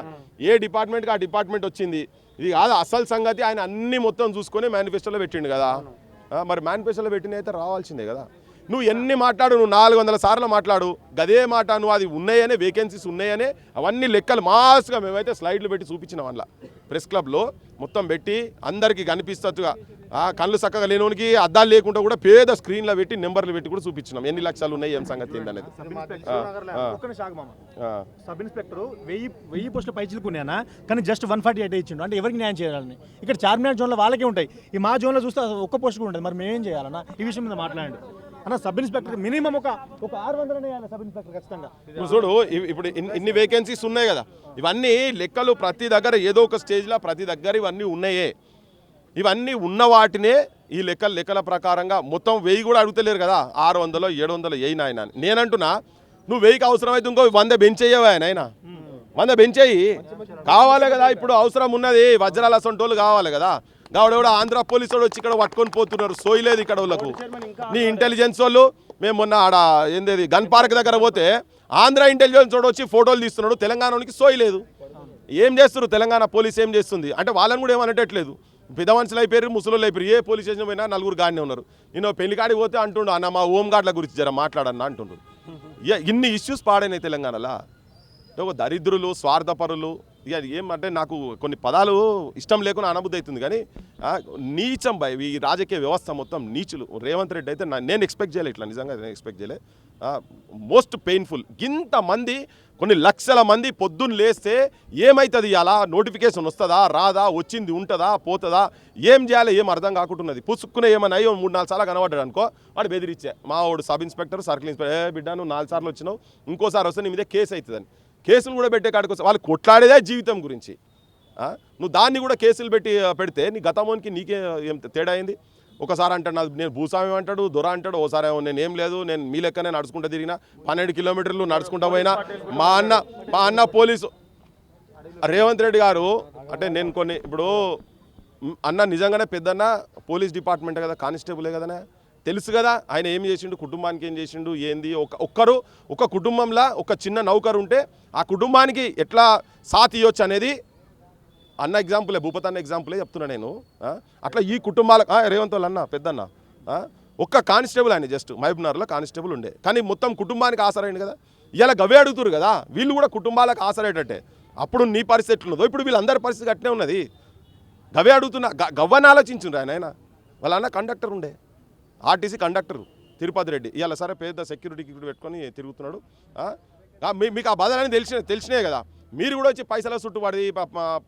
ఏ డిపార్ట్మెంట్కి ఆ డిపార్ట్మెంట్ వచ్చింది ఇది కాదు అసలు సంగతి ఆయన అన్ని మొత్తం చూసుకొని మేనిఫెస్టోలో పెట్టిండు కదా మరి మేనిఫెస్టోలో పెట్టిన అయితే రావాల్సిందే కదా నువ్వు ఎన్ని మాట్లాడు నువ్వు 400 సార్లు మాట్లాడు గదే మాట నువ్వు అది ఉన్నాయనే వేకెన్సీస్ ఉన్నాయనే అవన్నీ లెక్కలు మాస్గా మేమైతే స్లైడ్లు పెట్టి చూపించినాం అందులో ప్రెస్ క్లబ్లో మొత్తం పెట్టి అందరికీ కనిపిస్తట్టుగా కళ్ళు చక్కగా లేనోనికి అద్దాలు లేకుండా కూడా పేద స్క్రీన్లో పెట్టి నెంబర్లు పెట్టి కూడా చూపించినాం ఎన్ని లక్షలు ఉన్నాయి ఏం సంగతి ఏందనేది సబ్ ఇన్స్పెక్టర్ 1000 పోస్టులు పైచిలుకున్నానా కానీ జస్ట్ 148 ఇచ్చిండు అంటే ఎవరికి న్యాయం చేయాలని ఇక్కడ చార్మినార్ జోన్లో వాళ్ళకే ఉంటాయి ఈ మా జోన్లో చూస్తే ఒక్క పోస్ట్ కూడా ఉంటుంది మరి మేమేం చేయాలన్నా ఈ విషయం మీద మాట్లాడండి అన్న సబ్ ఇన్స్పెక్టర్ మినిమం ఒక 600 వేయాలి సబ్ ఇన్స్పెక్టర్ ఖచ్చితంగా చూడు ఇప్పుడు ఇన్ని వేకెన్సీస్ ఉన్నాయి కదా ఇవన్నీ లెక్కలు ప్రతి దగ్గర ఏదో ఒక స్టేజ్లో ప్రతి దగ్గర ఇవన్నీ ఉన్నాయే ఇవన్నీ ఉన్న వాటినే ఈ లెక్కల ప్రకారంగా మొత్తం 1000 కూడా అడుగుతలేరు కదా 600 700 అయినా ఆయన నేనంటున్నా నువ్వు 1000కి అవసరమైతే ఇంకో 100 పెంచేయవా ఆయన 100 పెంచేయి కావాలి కదా ఇప్పుడు అవసరం ఉన్నది వజ్రాల సొంటోళ్ళు కావాలి కదా కాబట్టి కూడా ఆంధ్ర పోలీసు వాళ్ళు వచ్చి ఇక్కడ పట్టుకొని పోతున్నారు సోయలేదు ఇక్కడ వాళ్ళకు నీ ఇంటెలిజెన్స్ వాళ్ళు మేము మొన్న ఆడ ఏంది గన్ పార్క్ దగ్గర పోతే ఆంధ్ర ఇంటెలిజెన్స్ వాడు వచ్చి ఫోటోలు తీస్తున్నాడు తెలంగాణకి సోయలేదు ఏం చేస్తారు తెలంగాణ పోలీస్ ఏం చేస్తుంది అంటే వాళ్ళని కూడా ఏమనట్లేదు పెద్ద మనుషులు అయిపోయారు ముసలోళ్ళు అయిపోయారు ఏ పోలీస్ స్టేషన్ పోయినా 4 గాడినే ఉన్నారు నేను పెళ్లి కాడికి పోతే అంటుండు అన్న మా హోంగార్డ్ల గురించి జర మాట్లాడన్నా అంటుండ్రు ఇన్ని ఇష్యూస్ పాడైనాయి తెలంగాణలో ఒక దరిద్రులు స్వార్థపరులు ఇక ఏమంటే నాకు కొన్ని పదాలు ఇష్టం లేకుండా అనుభూతి అవుతుంది కానీ నీచం భయ ఈ రాజకీయ వ్యవస్థ మొత్తం నీచులు రేవంత్ రెడ్డి అయితే నేను ఎక్స్పెక్ట్ చేయలే ఇట్లా నిజంగా నేను ఎక్స్పెక్ట్ చేయలే మోస్ట్ పెయిన్ఫుల్ ఇంతమంది కొన్ని లక్షల మంది పొద్దున్న లేస్తే ఏమవుతుంది అలా నోటిఫికేషన్ వస్తుందా రాదా వచ్చింది ఉంటుందా పోతుందా ఏం చేయాలి ఏం అర్థం కాకుంటున్నది పుసుక్కునే ఏమన్నా అయ్యో 3-4 సార్లు కనబడ్డాడు అనుకో వాడు బెదిరించే మా వాడు సబ్ ఇన్స్పెక్టర్ సర్కిల్ ఇన్స్పెక్టర్ బిడ్డ నువ్వు 4 సార్లు వచ్చినావు ఇంకోసారి వస్తే నీ మీద కేసు అవుతుందని కేసులు కూడా పెట్టే కాడికి వస్తే వాళ్ళు కొట్లాడేదే జీవితం గురించి నువ్వు దాన్ని కూడా కేసులు పెడితే నీ గతంలోనికి నీకే ఏం తేడా అయింది ఒకసారి అంటాడు నేను భూస్వామి అంటాడు దొర అంటాడు ఓసారి నేను ఏం లేదు నేను మీ లెక్కనే నడుచుకుంటా తిరిగినా 12 కిలోమీటర్లు నడుచుకుంటా పోయినా మా అన్న పోలీసు రేవంత్ రెడ్డి గారు అంటే నేను కొన్ని ఇప్పుడు అన్న నిజంగానే పెద్దన్న పోలీస్ డిపార్ట్మెంట్ కదా, కానిస్టేబులే కదనే, తెలుసు కదా ఆయన ఏం చేసిండు, కుటుంబానికి ఏం చేసిండు ఏంది. ఒక కుటుంబంలో ఒక చిన్న నౌకరు ఉంటే ఆ కుటుంబానికి ఎట్లా సాత్ ఇవ్వచ్చు అనేది అన్న ఎగ్జాంపులే, భూపతి అన్న ఎగ్జాంపులే చెప్తున్నా నేను. అట్లా ఈ కుటుంబాలకు రేవంత్ వాళ్ళు అన్న పెద్దన్న ఒక్క కానిస్టేబుల్ ఆయన జస్ట్ మహబూబ్నగర్లో కానిస్టేబుల్ ఉండే, కానీ మొత్తం కుటుంబానికి ఆసరైంది కదా. ఇలా గవే అడుగుతారు కదా, వీళ్ళు కూడా కుటుంబాలకు ఆసరేటట్టే. అప్పుడు నీ పరిస్థితి ఎట్లున్నదో ఇప్పుడు వీళ్ళందరి పరిస్థితి అట్నే ఉన్నది. గవే అడుగుతున్నా, గవ్వని ఆలోచించుండ్రు ఆయన వాళ్ళ అన్న కండక్టర్ ఉండే, ఆర్టీసీ కండక్టర్ తిరుపతి రెడ్డి. ఇవాళ సరే పెద్ద సెక్యూరిటీకి పెట్టుకొని తిరుగుతున్నాడు. మీకు ఆ బాధలని తెలిసినాయి కదా. మీరు కూడా వచ్చి పైసల చుట్టుపడి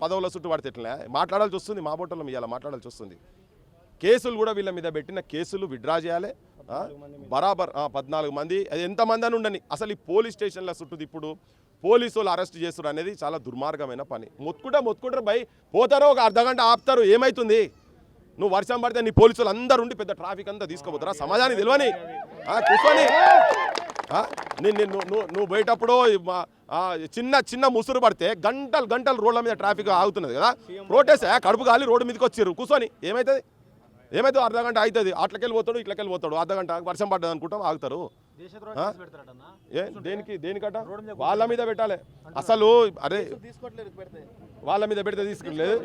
పదవుల చుట్టుపడితే ఎట్లా మాట్లాడాల్సి వస్తుంది. మా బొట్టలో ఇవాళ మాట్లాడాల్సి వస్తుంది. కేసులు కూడా వీళ్ళ మీద పెట్టిన కేసులు విత్డ్రా చేయాలి బరాబర్. 14 మంది, అది ఎంతమంది అని ఉండని. అసలు ఈ పోలీస్ స్టేషన్ల చుట్టూ ఇప్పుడు పోలీసు వాళ్ళు అరెస్ట్ చేస్తారు అనేది చాలా దుర్మార్గమైన పని. మొత్తుకుంటారు భయ్, పోతారో ఒక అర్ధగంట ఆపుతారు, ఏమవుతుంది? నువ్వు వర్షం పడితే నీ పోలీసులు అందరూ ఉండి పెద్ద ట్రాఫిక్ అంతా తీసుకుపోతారా? సమాజానికి తెలియని కూర్చొని నువ్వు పోయేటప్పుడు చిన్న ముసురు పడితే గంటలు రోడ్ల మీద ట్రాఫిక్ ఆగుతున్నది కదా. ప్రొటెస్ట్ కడుపు గాలి రోడ్డు మీదకి వచ్చారు కూర్చొని, ఏమవుతుంది? అర్ధగంట అవుతుంది. అట్లకెళ్ళి పోతాడు, ఇట్లకెళ్ళి పోతాడు. అర్ధగంట వర్షం పడ్డది అనుకుంటాం, ఆగుతారు. దేనికట వాళ్ళ మీద పెట్టాలి. అసలు అరే వాళ్ళ మీద పెడితే తీసుకోలేదు.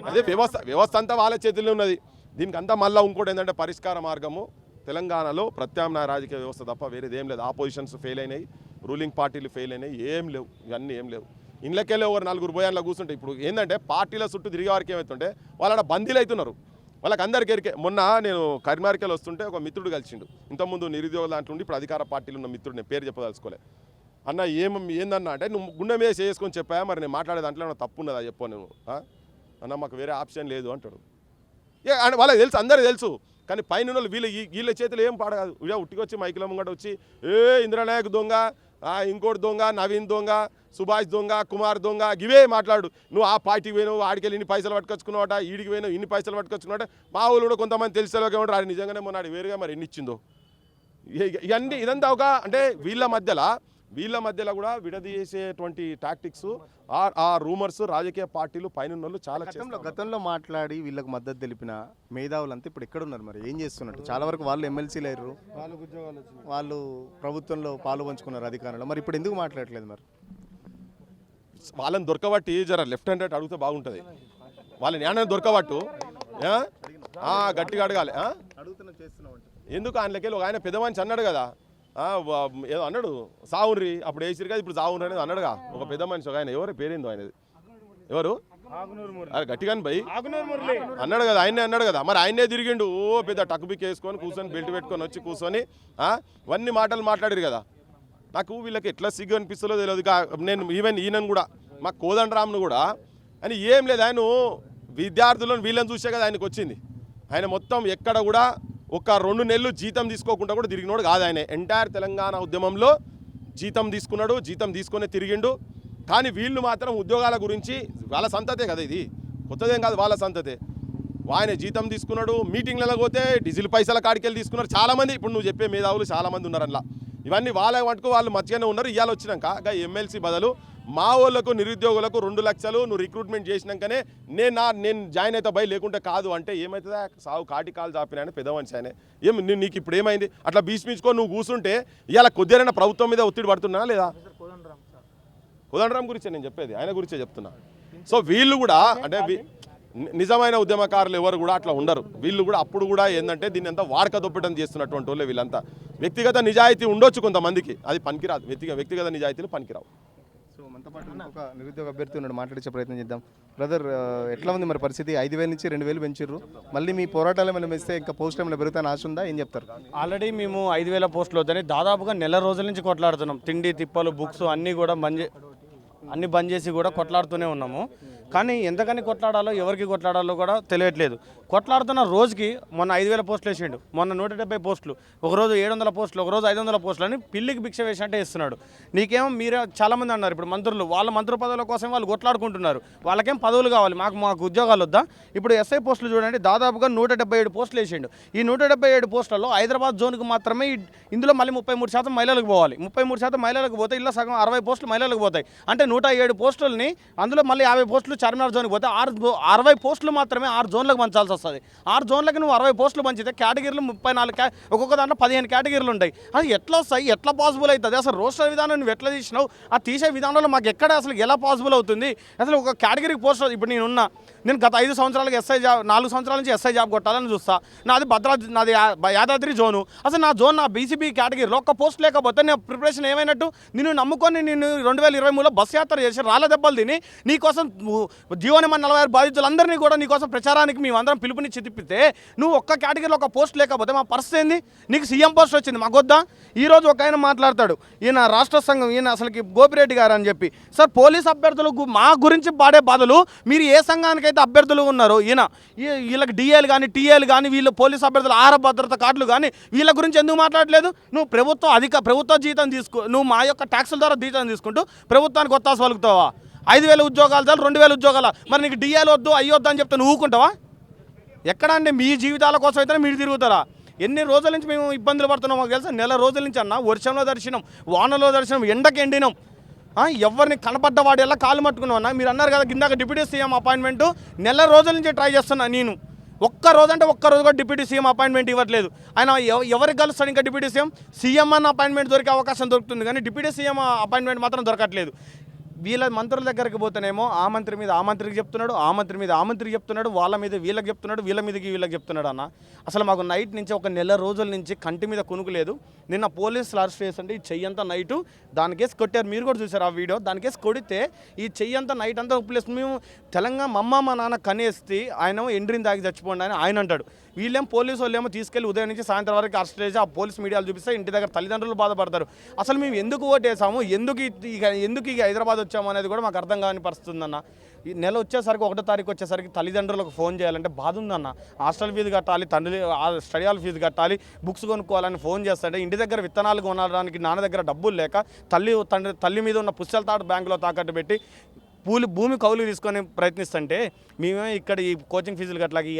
అదే వ్యవస్థ అంతా వాళ్ళ చేతుల్లో ఉన్నది. దీనికి అంతా మళ్ళీ ఇంకోటి ఏంటంటే పరిష్కార మార్గము తెలంగాణలో ప్రత్యామ్నాయ రాజకీయ వ్యవస్థ తప్ప వేరేది ఏం లేదు. ఆపోజిషన్స్ ఫెయిల్ అయినాయి, రూలింగ్ పార్టీలు ఫెయిల్ అయినాయి, ఏం లేవు. ఇవన్నీ ఏం లేవు. ఇళ్ళకెళ్ళి ఒకరు 4 బోయాన్లో కూర్చుంటే ఇప్పుడు ఏంటంటే పార్టీల చుట్టూ తిరిగే వారికి ఏమవుతుంటే వాళ్ళ బందీలు అవుతున్నారు. వాళ్ళకి అందరికీ ఎరికే. మొన్న నేను కరీంనగర్కి వస్తుంటే ఒక మిత్రుడు కలిసిండు. ఇంతకుముందు నిరుద్యోగ దాంట్లో ఉండి ఇప్పుడు అధికార పార్టీలు ఉన్న మిత్రుడు, నేను పేరు చెప్పదలుచుకోలే. అన్న ఏందన్నా అంటే నువ్వు గుండె మీద చేసుకొని చెప్పా, మరి నేను మాట్లాడే దాంట్లో ఏమైనా తప్పు ఉన్నదా చెప్పు. నువ్వు అన్న మాకు వేరే ఆప్షన్ లేదు అంటాడు. వాళ్ళకి తెలుసు, అందరికీ తెలుసు. కానీ పైన వీళ్ళ చేతులు ఏం పాడగాదు. ఇలా ఉట్టికొచ్చి మైకుల ముంగట వచ్చి ఇంద్రనాయక్ దొంగ, ఇంకోటి దొంగ, నవీన్ దొంగ, సుభాష్ దొంగ, కుమార్ దొంగ, ఇవే మాట్లాడు. నువ్వు ఆ పార్టీకి పోయినావు, ఆడికెళ్ళి ఇన్ని పైసలు పట్టుకొచ్చుకున్నావట, ఈడికి పోయినావు ఇన్ని పైసలు పట్టుకొచ్చుకున్నావట. మా ఊళ్ళు కూడా కొంతమంది తెలిసేలోకి ఏమంటారు, అది నిజంగానే మొన్నాడు వేరుగా మరి ఎన్ని ఇచ్చిందో. ఇదంతా ఒక అంటే వీళ్ళ మధ్యలో కూడా విడదీసేటువంటి టాక్టిక్స్, ఆ రూమర్స్ రాజకీయ పార్టీలు పైన చాలా గతంలో మాట్లాడి వీళ్ళకి మద్దతు తెలిపిన మేధావులంతా ఇప్పుడు ఎక్కడున్నారు, మరి ఏం చేస్తున్నట్టు? చాలా వరకు వాళ్ళు ఎమ్మెల్సీలు అయ్యారు, వాళ్ళు ప్రభుత్వంలో పాలు పంచుకున్నారు అధికారంలో. మరి ఇప్పుడు ఎందుకు మాట్లాడట్లేదు? మరి వాళ్ళని దొరకబట్టి జర లెఫ్ట్ హ్యాండ్ రైట్ అడిగితే బాగుంటుంది. వాళ్ళని న్యాయాన్ని దొరకబట్టు గట్టిగా అడగాలి. ఎందుకు ఆయనకెళ్ళి ఒక ఆయన పెద్ద మనిషి అన్నాడు కదా, ఏదో అన్నాడు సావుర్రి, అప్పుడు వేసిరు కదా, ఇప్పుడు సావుర్రి అనేది అన్నాడుగా ఒక పెద్ద మనిషి. ఒక ఆయన ఎవరు పేరేందో ఆయనది, ఎవరు గట్టిగా భయ్ అన్నాడు కదా, ఆయనే అన్నాడు కదా. మరి ఆయనే తిరిగిండు, ఓ పెద్ద టక్బిక్ వేసుకొని కూర్చొని బెల్ట్ పెట్టుకొని వచ్చి కూర్చొని ఇవన్నీ మాటలు మాట్లాడారు కదా. నాకు వీళ్ళకి ఎట్లా సిగ్గు అనిపిస్తుందో తెలియదు. నేను ఈయనను కూడా మా కోదండరామ్ను కూడా అని ఏం లేదు, ఆయన విద్యార్థులను వీళ్ళని చూసే కదా ఆయనకు వచ్చింది. ఆయన మొత్తం ఎక్కడ కూడా ఒక 2 నెలలు జీతం తీసుకోకుండా కూడా తిరిగినోడు కాదు ఆయన. ఎంటైర్ తెలంగాణ ఉద్యమంలో జీతం తీసుకున్నాడు, జీతం తీసుకునే తిరిగిండు. కానీ వీళ్ళు మాత్రం ఉద్యోగాల గురించి, వాళ్ళ సంతతే కదా ఇది, కొత్తదేం కాదు, వాళ్ళ సంతతే. ఆయన జీతం తీసుకున్నాడు, మీటింగ్లలో పోతే డీజిల్ పైసల కాడికెళ్ళి తీసుకున్నారు చాలామంది. ఇప్పుడు నువ్వు చెప్పే మేధావులు చాలామంది ఉన్నారు అట్లా. ఇవన్నీ వాళ్ళ మటుకు వాళ్ళు మంచిగానే ఉన్నారు. ఇవాళ వచ్చినాక ఎమ్మెల్సీ బదులు మా వాళ్ళకు నిరుద్యోగులకు 2 లక్షలు నువ్వు రిక్రూట్మెంట్ చేసినాకనే నేను జాయిన్ అవుతా భయ్, లేకుంటే కాదు అంటే ఏమవుతుందా? సాగు కాటి కాలు చాపినా పెద్ద మనిషి ఆయన. నీకు ఇప్పుడు ఏమైంది? అట్లా భీష్మించుకొని నువ్వు కూర్చుంటే ఇవాళ కొద్దిరైనా ప్రభుత్వం మీద ఒత్తిడి పడుతున్నా లేదా? కోదండరామ్ గురించే నేను చెప్పేది, ఆయన గురించే చెప్తున్నా. సో వీళ్ళు కూడా అంటే నిజమైన ఉద్యమకారులు ఎవరు కూడా అట్లా ఉండరు. వీళ్ళు కూడా అప్పుడు కూడా ఏంటంటే దీన్ని అంతా వాడక దొప్పటం చేస్తున్నటువంటి వాళ్ళే వీళ్ళంతా. వ్యక్తిగత నిజాయితీ ఉండొచ్చు కొంతమందికి, అది పనికిరాదు. వ్యక్తిగత నిజాయితీలు పనికిరావు. సో మనతో పాటు ఒక నిరుద్యోగ అభ్యర్థి ఉన్నాడు, మాట్లాడించే ప్రయత్నం చేద్దాం. బ్రదర్, ఎట్లా ఉంది మరి పరిస్థితి? 5,000 నుంచి 2,000 పెంచారు. మళ్ళీ మీ పోరాటాలు ఏమైనా వేస్తే ఇంకా పోస్ట్ టైంలో పెరుగుతాను ఆశ ఉందా? ఏం చెప్తారు? ఆల్రెడీ మేము 5,000 పోస్టులు వద్దని దాదాపుగా నెల రోజుల నుంచి కొట్లాడుతున్నాం. తిండి తిప్పలు బుక్స్ అన్నీ కూడా బంద్ చేసి కూడా కొట్లాడుతూనే ఉన్నాము. కానీ ఎంతకని కొట్లాడాలో, ఎవరికి కొట్లాడాలో కూడా తెలియట్లేదు. కొట్లాడుతున్న రోజుకి మొన్న 5,000 పోస్టులు వేసిండు, మొన్న 170 పోస్టులు, ఒకరోజు 700 పోస్టులు, ఒకరోజు 500 పోస్టులు అని పిల్లికి భిక్ష వేసినట్టే ఇస్తున్నాడు. నీకేమో మీరే చాలామంది అన్నారు ఇప్పుడు మంత్రులు, వాళ్ళ మంత్రి పదవుల కోసం వాళ్ళు కొట్లాడుకుంటున్నారు, వాళ్ళకేం పదవులు కావాలి, మాకు ఉద్యోగాలు వద్దా? ఇప్పుడు ఎస్ఐ పోస్టులు చూడండి, దాదాపుగా 177 పోస్టులు వేసిండు. ఈ 177 పోస్టులలో హైదరాబాద్ జోన్కి మాత్రమే ఇందులో మళ్ళీ 33% మహిళలకు పోవాలి. 33% మహిళలకు పోతే ఇలా సగం 60 పోస్టులు మహిళలకు పోతాయి. అంటే 107 పోస్టులని అందులో మళ్ళీ 50 పోస్టులు చార్మినార్ జోన్కి పోతే 60 పోస్టులు మాత్రమే 6 జోన్లకు పంచాల్సి వస్తుంది. 6 జోన్లకి నువ్వు 60 పోస్టులు పంచితే కేటగిరీలు 34 ఒక్కొక్క దాంట్లో 15 కేటగిరీలు ఉంటాయి. అది ఎట్లా వస్తాయి, ఎట్లా పాసిబుల్ అవుతుంది? అసలు రోస్టర్ విధానం నువ్వు ఎట్లా తీసినావు? ఆ తీసే విధానంలో మాకు ఎక్కడ అసలు ఎలా పాసిబుల్ అవుతుంది? అసలు ఒక కేటగిరీకి పోస్ట్ ఇప్పుడు నేను గత 5 సంవత్సరాలకి ఎస్ఐ జాబ్, 4 సంవత్సరాల నుంచి ఎస్ఐ జాబ్ కొట్టాలని చూస్తా. నాది యాదాద్రి జోను. అసలు నా జోన్ నా బీసీబీ కేటగిరీలో ఒక్క పోస్ట్ లేకపోతే నేను ప్రిపరేషన్ ఏమైనట్టు? నిన్ను నమ్ముకొని నేను 2023లో బస్ యాత్ర చేసి రాళ్ళ దెబ్బలు తిని నీకోసం జీవనమని 46 బాధితులందరినీ కూడా నీకోసం ప్రచారానికి మేమందరం పిలుపునిచ్చి తిప్పితే నువ్వు ఒక్క కేటగిరీలో ఒక పోస్ట్ లేకపోతే మా పరిస్థితి ఏంది? నీకు సీఎం పోస్ట్ వచ్చింది, మాకు వద్దా? ఈరోజు ఒక ఆయన మాట్లాడతాడు, ఈయన రాష్ట్ర సంఘం, ఈయన అసలుకి గోపిరెడ్డి గారు అని చెప్పి. సార్, పోలీస్ అభ్యర్థులు మా గురించి పాడే బాధలు మీరు ఏ సంఘానికైతే అభ్యర్థులు ఉన్నారో వీళ్ళకి డిఏలు కానీ టీఏలు కానీ వీళ్ళు పోలీస్ అభ్యర్థులు ఆహార భద్రత కార్డులు కానీ వీళ్ళ గురించి ఎందుకు మాట్లాడలేదు? నువ్వు ప్రభుత్వ జీతం నువ్వు మా యొక్క ట్యాక్సుల ద్వారా జీతం తీసుకుంటూ ప్రభుత్వానికి ఒత్తాస పలుకుతావా? 5,000 ఉద్యోగాలు చాలు, 2,000 ఉద్యోగాలు, మరి నీకు డిఏలు వద్దు అయ్యొద్దు అని చెప్తే నువ్వు ఊరుకుంటావా? ఎక్కడ అండి? మీ జీవితాల కోసం అయితేనే మీరు తిరుగుతారా? ఎన్ని రోజుల నుంచి మేము ఇబ్బందులు పడుతున్నాం మాకు తెలుసా? నెల రోజుల నుంచి అన్న వర్షంలో దర్శనం, వానలో దర్శనం, ఎండకి ఎండినాం. ఎవరిని కనపడ్డవాడు ఎలా కాలు మట్టుకున్నావు అన్న? మీరు అన్నారు కదా కిందాక డిప్యూటీ సీఎం అపాయింట్మెంటు నెల రోజుల నుంచి ట్రై చేస్తున్నా నేను. ఒక్క రోజు కూడా డిప్యూటీ సీఎం అపాయింట్మెంట్ ఇవ్వట్లేదు. ఆయన ఎవరికి కలుస్తాడు ఇంకా డిప్యూటీ సీఎం అన్న అపాయింట్మెంట్ దొరికే అవకాశం దొరుకుతుంది కానీ డిప్యూటీ సీఎం అపాయింట్మెంట్ మాత్రం దొరకట్లేదు. వీళ్ళ మంత్రుల దగ్గరికి పోతేనేమో ఆ మంత్రి మీద ఆ మంత్రికి చెప్తున్నాడు, ఆ మంత్రి మీద ఆ మంత్రికి చెప్తున్నాడు, వాళ్ళ మీద వీళ్ళకి చెప్తున్నాడు, వీళ్ళ మీదకి వీళ్ళకి చెప్తున్నాడు. అన్న అసలు మాకు నైట్ నుంచి ఒక నెల రోజుల నుంచి కంటి మీద కొనుక్కు లేదు. నిన్న పోలీసులు అరెస్ట్ చేస్తుంటే ఈ చెయ్యంతా నైటు దానికేసి కొట్టారు, మీరు కూడా చూసారు ఆ వీడియో. దానికేసి కొడితే ఈ చెయ్యంతా నైట్ అంతా ఉప్పులేసి మేము తెలంగాణ మా నాన్న కనేస్తే ఆయన ఎండ్రిని దాగి చచ్చిపోండి అని ఆయన అంటాడు. వీళ్ళేం పోలీసు వాళ్ళు ఏమో తీసుకెళ్ళి ఉదయం నుంచి సాయంత్రం వరకు అరెస్ట్ చేసి ఆ పోలీస్ మీడియాలు చూపిస్తే ఇంటి దగ్గర తల్లిదండ్రులు బాధపడతారు. అసలు మేము ఎందుకు ఓటేసాము, ఎందుకు ఇక హైదరాబాద్ వచ్చాము అనేది కూడా మాకు అర్థం కాని పరిస్థితి ఉందన్న. ఈ నెల వచ్చేసరికి 1వ తారీఖు వచ్చేసరికి తల్లిదండ్రులకు ఫోన్ చేయాలంటే బాధ ఉందన్న. హాస్టల్ ఫీజు కట్టాలి, తండ్రి స్టడీ హాల్ ఫీజు కట్టాలి, బుక్స్ కొనుక్కోవాలని ఫోన్ చేస్తాంటే ఇంటి దగ్గర విత్తనాలు కొనడానికి నాన్న దగ్గర డబ్బులు లేక తల్లి మీద ఉన్న పుస్తల తాడు బ్యాంకులో తాకట్టు పెట్టి భూమి కౌలు తీసుకొని ప్రయత్నిస్తుంటే మేమే ఇక్కడ ఈ కోచింగ్ ఫీజులు కట్టలాగి